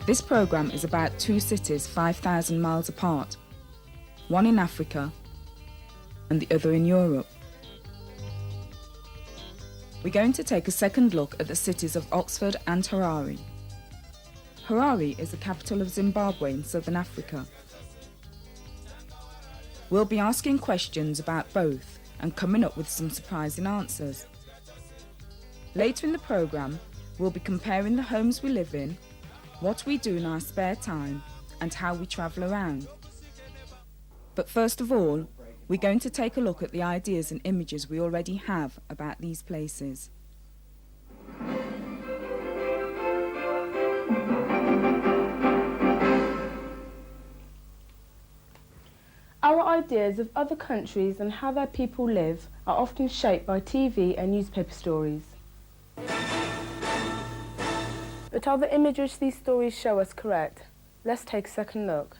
This programme is about two cities 5,000 miles apart, one in Africa and the other in Europe. We're going to take a second look at the cities of Oxford and Harare. Harare is the capital of Zimbabwe in southern Africa. We'll be asking questions about both and coming up with some surprising answers. Later in the programme, we'll be comparing the homes we live in, what we do in our spare time, and how we travel around. But first of all, we're going to take a look at the ideas and images we already have about these places. Our ideas of other countries and how their people live are often shaped by TV and newspaper stories. But are the images these stories show us correct? Let's take a second look.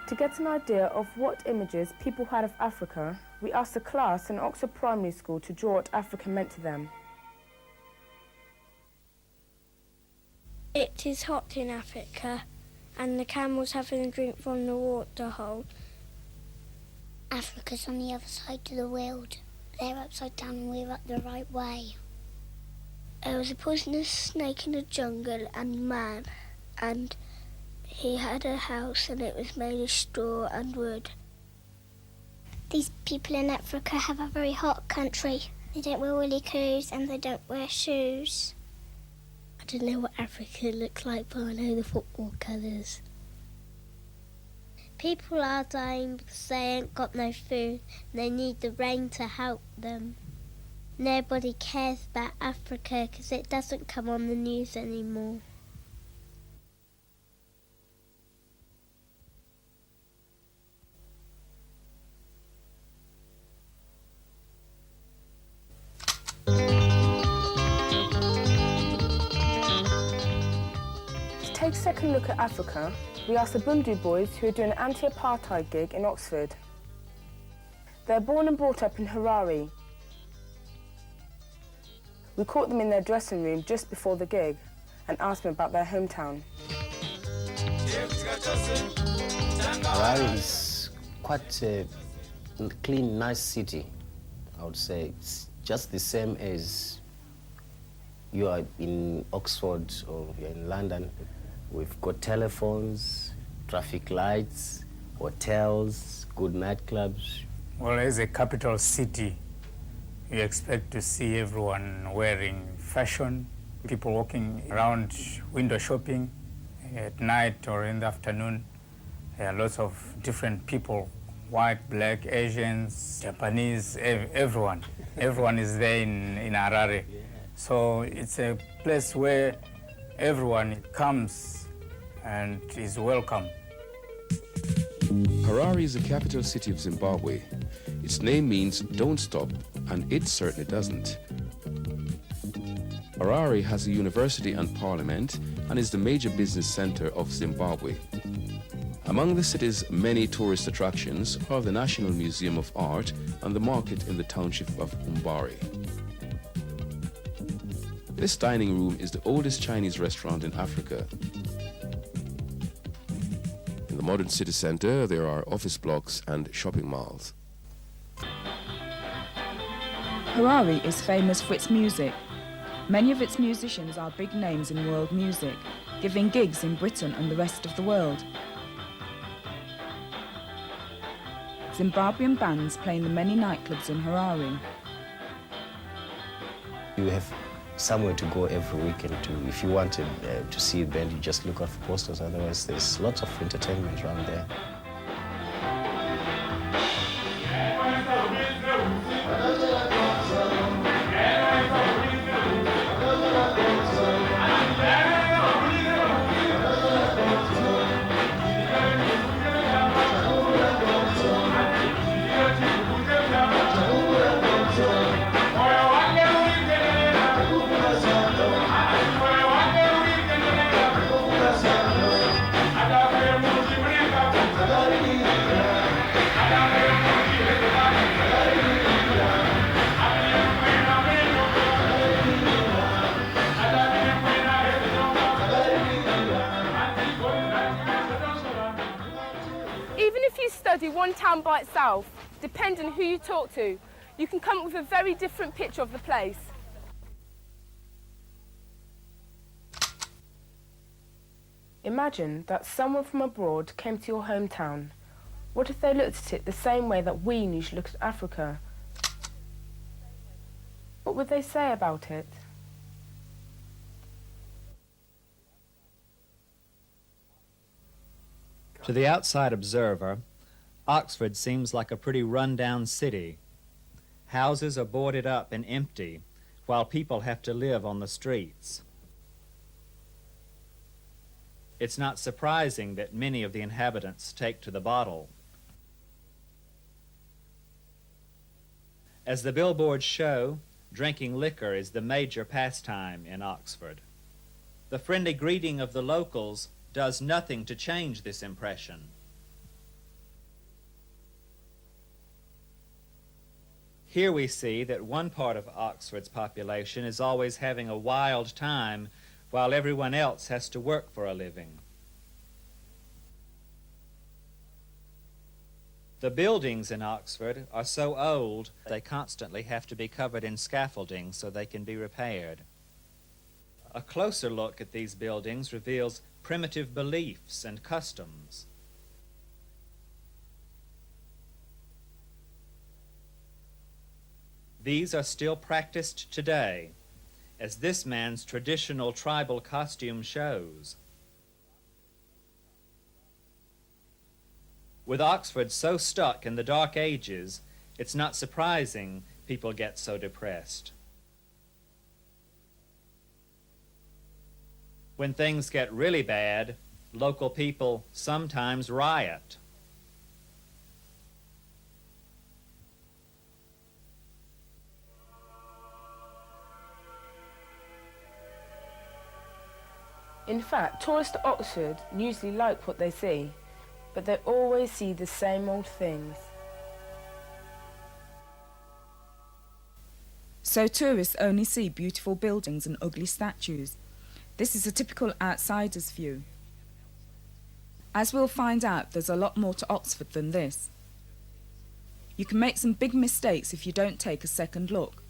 To get an idea of what images people had of Africa, we asked a class in Oxford Primary School to draw what Africa meant to them. It is hot in Africa, and the camels having a drink from the water hole. Africa's on the other side of the world. They're upside down and we're up the right way. There was a poisonous snake in the jungle and man, and he had a house and it was made of straw and wood. These people in Africa have a very hot country. They don't wear woolly clothes and they don't wear shoes. I don't know what Africa looks like, but I know the football colours. People are dying because they ain't got no food and they need the rain to help them. Nobody cares about Africa because it doesn't come on the news anymore. To take a second look at Africa, we asked the Bundu boys who are doing an anti-apartheid gig in Oxford. They're born and brought up in Harare. We caught them in their dressing room just before the gig and asked them about their hometown. Harare is quite a clean, nice city, I would say. It's just the same as you are in Oxford or you're in London. We've got telephones, traffic lights, hotels, good nightclubs. Well, as a capital city, you expect to see everyone wearing fashion, people walking around window shopping at night or in the afternoon. There are lots of different people, white, black, Asians, Japanese, everyone. Everyone is there in Harare. So it's a place where everyone comes and is welcome. Harare is the capital city of Zimbabwe. Its name means don't stop, and it certainly doesn't. Harare has a university and parliament and is the major business center of Zimbabwe. Among the city's many tourist attractions are the National Museum of Art and the market in the township of Umbari. This dining room is the oldest Chinese restaurant in Africa. In the modern city center, there are office blocks and shopping malls. Harare is famous for its music. Many of its musicians are big names in world music, giving gigs in Britain and the rest of the world. Zimbabwean bands play in the many nightclubs in Harare. You have somewhere to go every weekend to. If you want to see a band, you just look out for posters. Otherwise, there's lots of entertainment around there. one town by itself, depending on who you talk to, you can come up with a very different picture of the place. Imagine that someone from abroad came to your hometown. What if they looked at it the same way that we usually look at Africa? What would they say about it? To the outside observer, Oxford seems like a pretty run-down city. Houses are boarded up and empty, while people have to live on the streets. It's not surprising that many of the inhabitants take to the bottle. As the billboards show, drinking liquor is the major pastime in Oxford. The friendly greeting of the locals does nothing to change this impression. Here we see that one part of Oxford's population is always having a wild time while everyone else has to work for a living. The buildings in Oxford are so old they constantly have to be covered in scaffolding so they can be repaired. A closer look at these buildings reveals primitive beliefs and customs. These are still practiced today, as this man's traditional tribal costume shows. With Oxford so stuck in the Dark Ages, it's not surprising people get so depressed. When things get really bad, local people sometimes riot. In fact, tourists to Oxford usually like what they see, but they always see the same old things. So tourists only see beautiful buildings and ugly statues. This is a typical outsider's view. As we'll find out, there's a lot more to Oxford than this. You can make some big mistakes if you don't take a second look.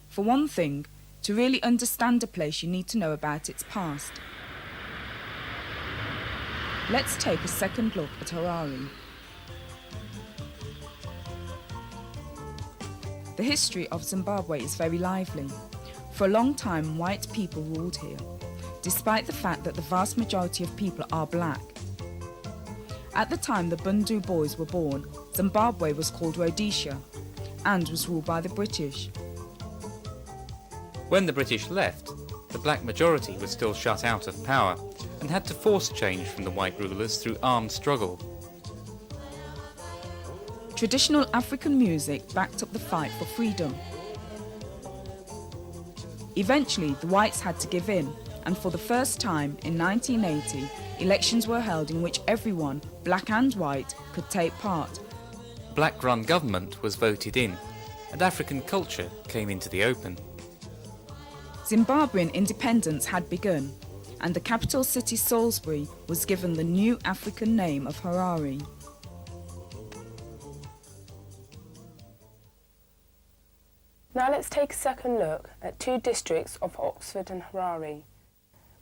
For one thing, to really understand a place you need to know about its past. Let's take a second look at Harare. The history of Zimbabwe is very lively. For a long time, white people ruled here, despite the fact that the vast majority of people are black. At the time the Bundu boys were born, Zimbabwe was called Rhodesia and was ruled by the British. When the British left, the black majority was still shut out of power and had to force change from the white rulers through armed struggle. Traditional African music backed up the fight for freedom. Eventually, the whites had to give in, and for the first time in 1980, elections were held in which everyone, black and white, could take part. Black-run government was voted in, and African culture came into the open. Zimbabwean independence had begun, and the capital city Salisbury was given the new African name of Harare. Now let's take a second look at two districts of Oxford and Harare.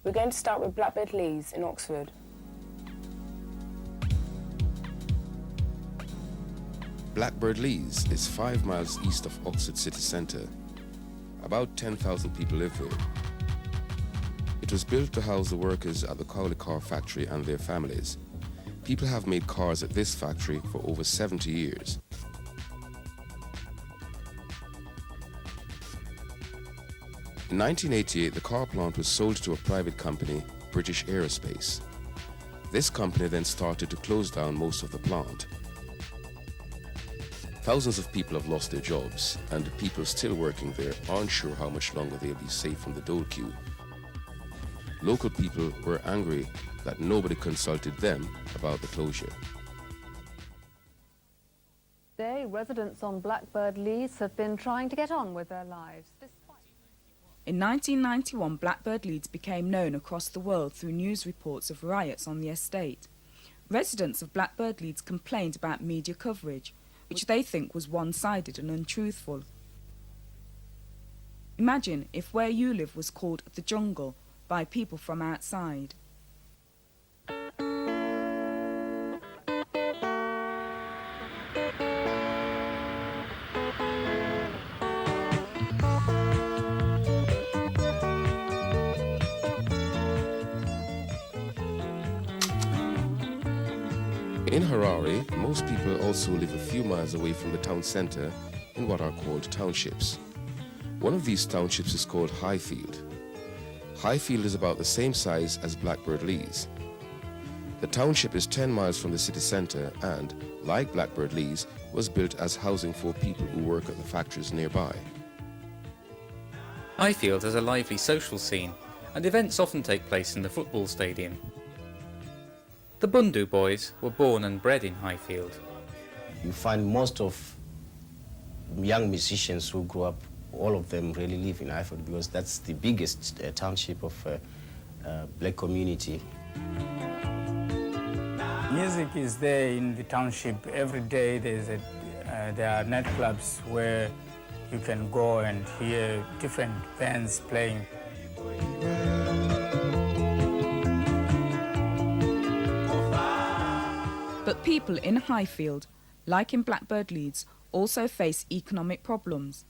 We're going to start with Blackbird Leys in Oxford. Blackbird Leys is 5 miles east of Oxford city centre. About 10,000 people live here. It was built to house the workers at the Cowley car factory and their families. People have made cars at this factory for over 70 years. In 1988, the car plant was sold to a private company, British Aerospace. This company then started to close down most of the plant. Thousands of people have lost their jobs, and the people still working there aren't sure how much longer they'll be safe from the dole queue. Local people were angry that nobody consulted them about the closure. Today, residents on Blackbird Leys have been trying to get on with their lives. In 1991, Blackbird Leys became known across the world through news reports of riots on the estate. Residents of Blackbird Leeds complained about media coverage, which they think was one-sided and untruthful. Imagine if where you live was called the jungle by people from outside. In Harare, most people also live a few miles away from the town center in what are called townships. One of these townships is called Highfield. Highfield is about the same size as Blackbird Leys. The township is 10 miles from the city center and, like Blackbird Leys, was built as housing for people who work at the factories nearby. Highfield has a lively social scene, and events often take place in the football stadium. The Bundu boys were born and bred in Highfield. You find most of young musicians who grew up, all of them really live in Highfield because that's the biggest township of black community. Music is there in the township. Every day there are nightclubs where you can go and hear different bands playing. But people in Highfield, like in Blackbird Leeds, also face economic problems.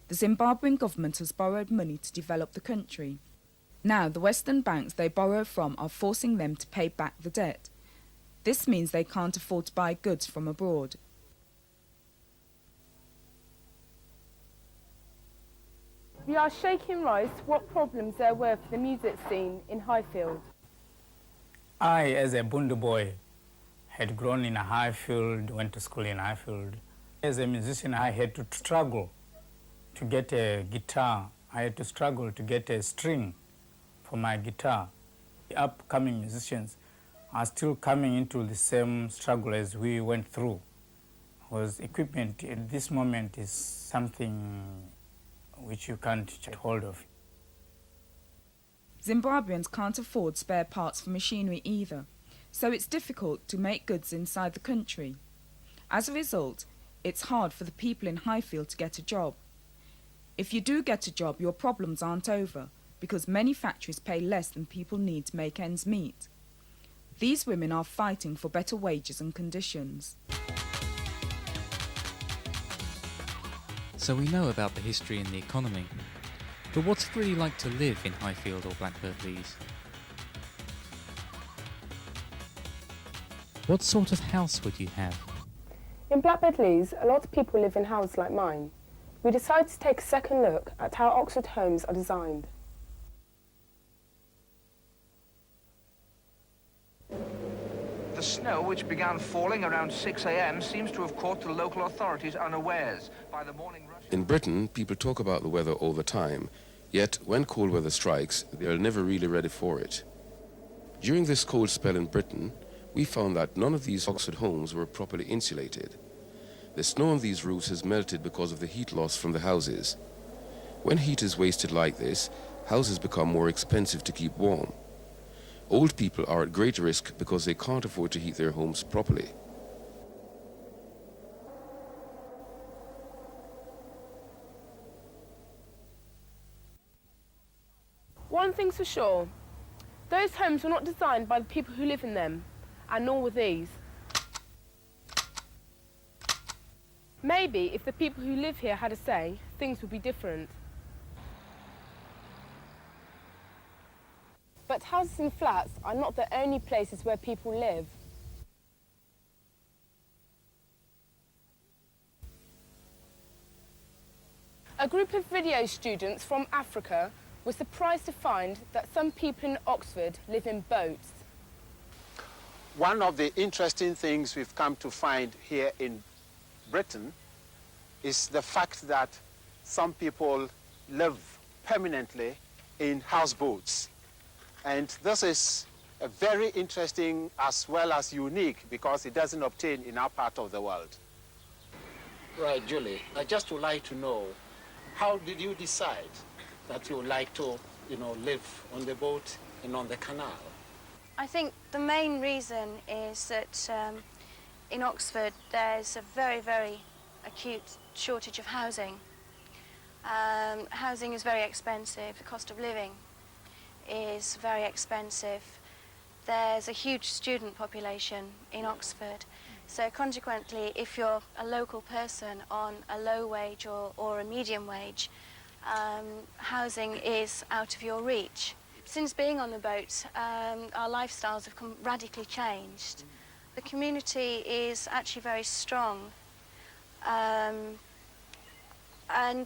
The Zimbabwean government has borrowed money to develop the country. Now the Western banks they borrow from are forcing them to pay back the debt. This means they can't afford to buy goods from abroad. We are shaking Rice what problems there were for the music scene in Highfield. I, as a Bundu boy, had grown in a Highfield, went to school in Highfield. As a musician, I had to struggle to get a guitar. I had to struggle to get a string for my guitar. The upcoming musicians are still coming into the same struggle as we went through. Because equipment at this moment is something which you can't get hold of. Zimbabweans can't afford spare parts for machinery either, so it's difficult to make goods inside the country. As a result, it's hard for the people in Highfield to get a job. If you do get a job, your problems aren't over, because many factories pay less than people need to make ends meet. These women are fighting for better wages and conditions. So we know about the history and the economy. But what's it really like to live in Highfield or Blackbird Leys? What sort of house would you have? In Blackbird Leys, a lot of people live in houses like mine. We decided to take a second look at how Oxford homes are designed. The snow, which began falling around 6 a.m, seems to have caught the local authorities unawares. By the morning rush... In Britain, people talk about the weather all the time, yet when cold weather strikes, they are never really ready for it. During this cold spell in Britain, we found that none of these Oxford homes were properly insulated. The snow on these roofs has melted because of the heat loss from the houses. When heat is wasted like this, houses become more expensive to keep warm. Old people are at great risk because they can't afford to heat their homes properly. One thing's for sure, those homes were not designed by the people who live in them, and nor were these. Maybe if the people who live here had a say, things would be different. But houses and flats are not the only places where people live. A group of video students from Africa were surprised to find that some people in Oxford live in boats. One of the interesting things we've come to find here in Britain is the fact that some people live permanently in houseboats. And this is a very interesting as well as unique because it doesn't obtain in our part of the world. Right, Julie, I just would like to know, how did you decide that you would like to, live on the boat and on the canal? I think the main reason is that in Oxford there's a very, very acute shortage of housing. Housing is very expensive, the cost of living is very expensive. There's a huge student population in Oxford, so consequently if you're a local person on a low wage or a medium wage, housing is out of your reach. Since being on the boat, our lifestyles have radically changed. The community is actually very strong, and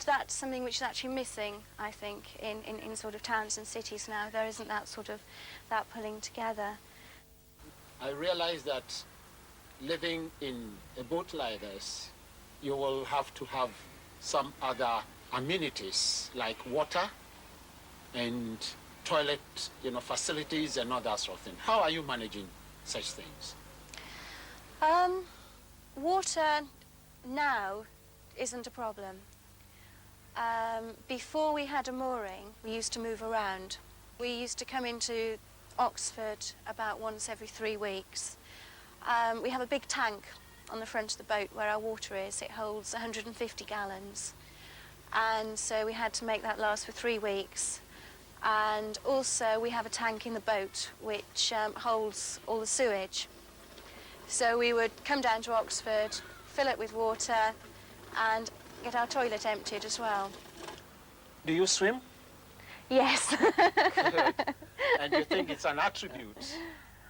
that's something which is actually missing, I think, in sort of towns and cities now. There isn't that sort of, that pulling together. I realize that living in a boat like this, you will have to have some other amenities like water and toilet, facilities and all that sort of thing. How are you managing such things? Water now isn't a problem. Before we had a mooring, we used to move around. We used to come into Oxford about once every 3 weeks. We have a big tank on the front of the boat where our water is. It holds 150 gallons. And so we had to make that last for 3 weeks. And also we have a tank in the boat which holds all the sewage. So we would come down to Oxford, fill it with water and get our toilet emptied as well. Do you swim? Yes. Good. And you think it's an attribute?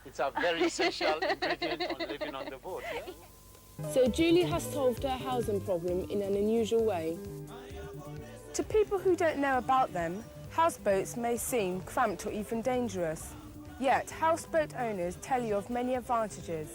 It's a very essential ingredient on living on the boat, yeah? So Julie has solved her housing problem in an unusual way. To people who don't know about them, houseboats may seem cramped or even dangerous. Yet, houseboat owners tell you of many advantages.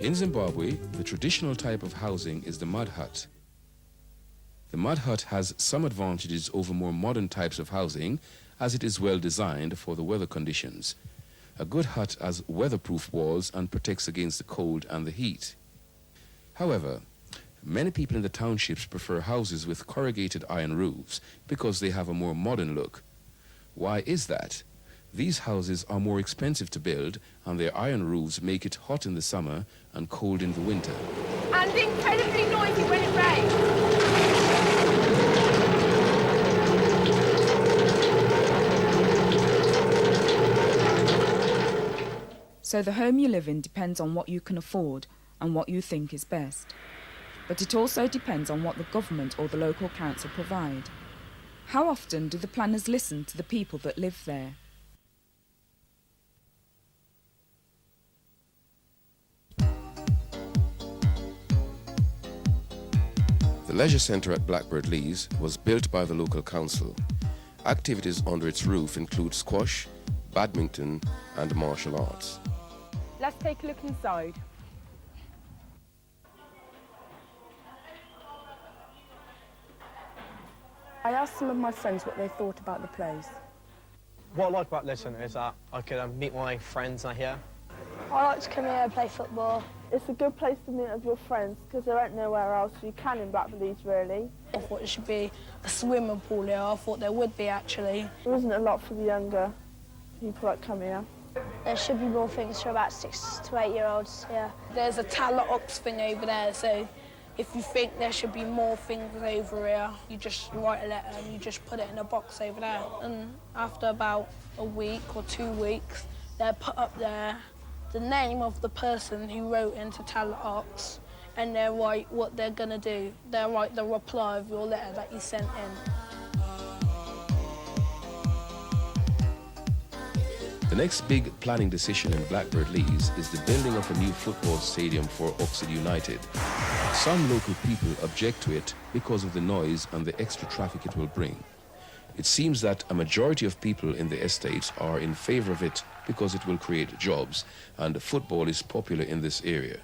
In Zimbabwe, the traditional type of housing is the mud hut. The mud hut has some advantages over more modern types of housing, as it is well designed for the weather conditions. A good hut has weatherproof walls and protects against the cold and the heat. However, many people in the townships prefer houses with corrugated iron roofs because they have a more modern look. Why is that? These houses are more expensive to build, and their iron roofs make it hot in the summer and cold in the winter. And incredibly noisy when it rains. So the home you live in depends on what you can afford and what you think is best. But it also depends on what the government or the local council provide. How often do the planners listen to the people that live there? The leisure centre at Blackbird Leys was built by the local council. Activities under its roof include squash, badminton and martial arts. Let's take a look inside. I asked some of my friends what they thought about the place. What I like about this centre is that I can meet my friends here. I like to come here and play football. It's a good place to meet with your friends because there ain't nowhere else you can in Blackbird, really. I thought there should be a swimming pool here. I thought there would be, actually. There isn't a lot for the younger people that come here. There should be more things for about 6 to 8 year olds here. There's a Talent Ox thing over there, so if you think there should be more things over here, you just write a letter and you just put it in a box over there. And after about a week or 2 weeks, they'll put up there the name of the person who wrote into Talent Ox, and they'll write what they're going to do. They'll write the reply of your letter that you sent in. The next big planning decision in Blackbird Leys is the building of a new football stadium for Oxford United. Some local people object to it because of the noise and the extra traffic it will bring. It seems that a majority of people in the estate are in favour of it because it will create jobs, and football is popular in this area.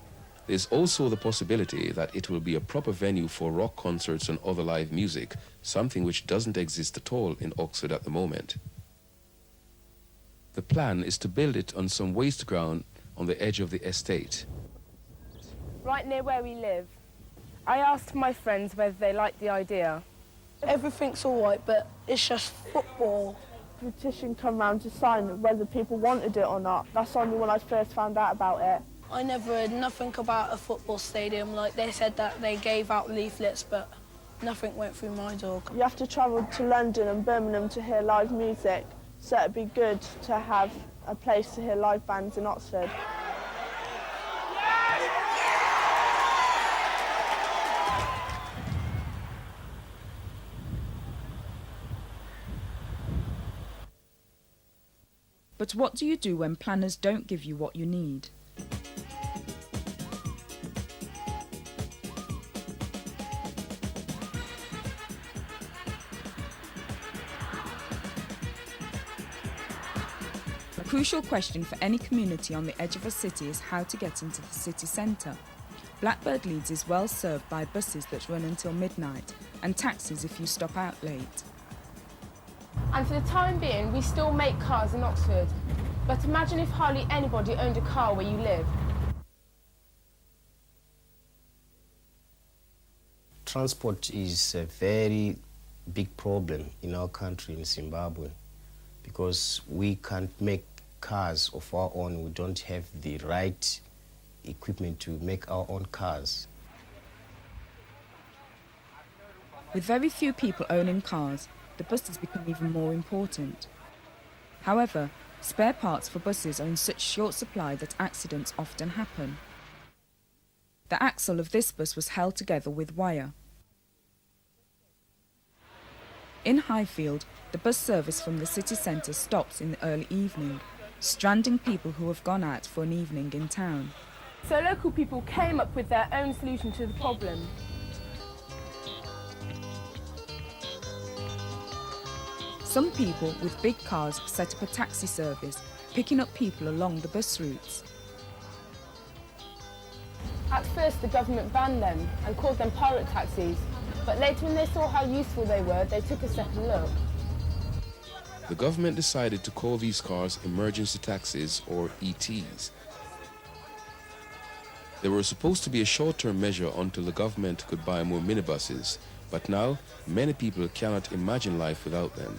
There's also the possibility that it will be a proper venue for rock concerts and other live music, something which doesn't exist at all in Oxford at the moment. The plan is to build it on some waste ground on the edge of the estate. Right near where we live. I asked my friends whether they liked the idea. Everything's all right, but it's just football. Petition come round to sign whether people wanted it or not. That's only when I first found out about it. I never heard nothing about a football stadium. Like, they said that they gave out leaflets, but nothing went through my door. You have to travel to London and Birmingham to hear live music, so it'd be good to have a place to hear live bands in Oxford. But what do you do when planners don't give you what you need? A crucial question for any community on the edge of a city is how to get into the city centre. Blackbird Leeds is well served by buses that run until midnight and taxis if you stop out late. And for the time being, we still make cars in Oxford. But imagine if hardly anybody owned a car where you live. Transport is a very big problem in our country, in Zimbabwe, because we can't make cars of our own. We don't have the right equipment to make our own cars. With very few people owning cars, the buses become even more important. However, spare parts for buses are in such short supply that accidents often happen. The axle of this bus was held together with wire. In Highfield, the bus service from the city centre stops in the early evening, stranding people who have gone out for an evening in town. So local people came up with their own solution to the problem. Some people with big cars set up a taxi service, picking up people along the bus routes. At first, the government banned them and called them pirate taxis, but later when they saw how useful they were, they took a second look. The government decided to call these cars emergency taxis, or ETs. They were supposed to be a short-term measure until the government could buy more minibuses, but now many people cannot imagine life without them.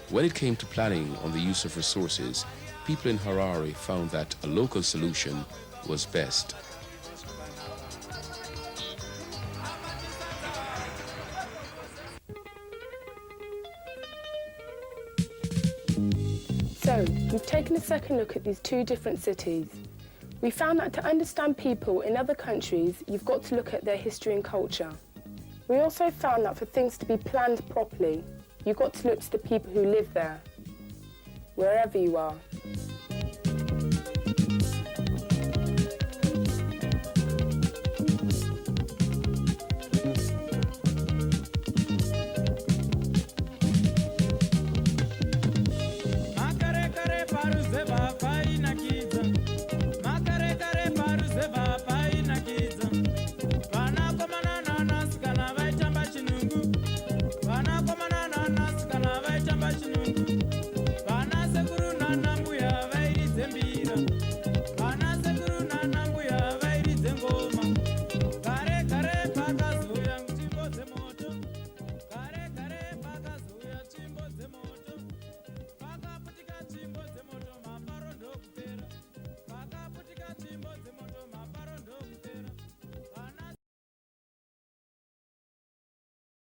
When it came to planning on the use of resources, people in Harare found that a local solution was best. So, we've taken a second look at these two different cities. We found that to understand people in other countries, you've got to look at their history and culture. We also found that for things to be planned properly, you've got to look to the people who live there, wherever you are.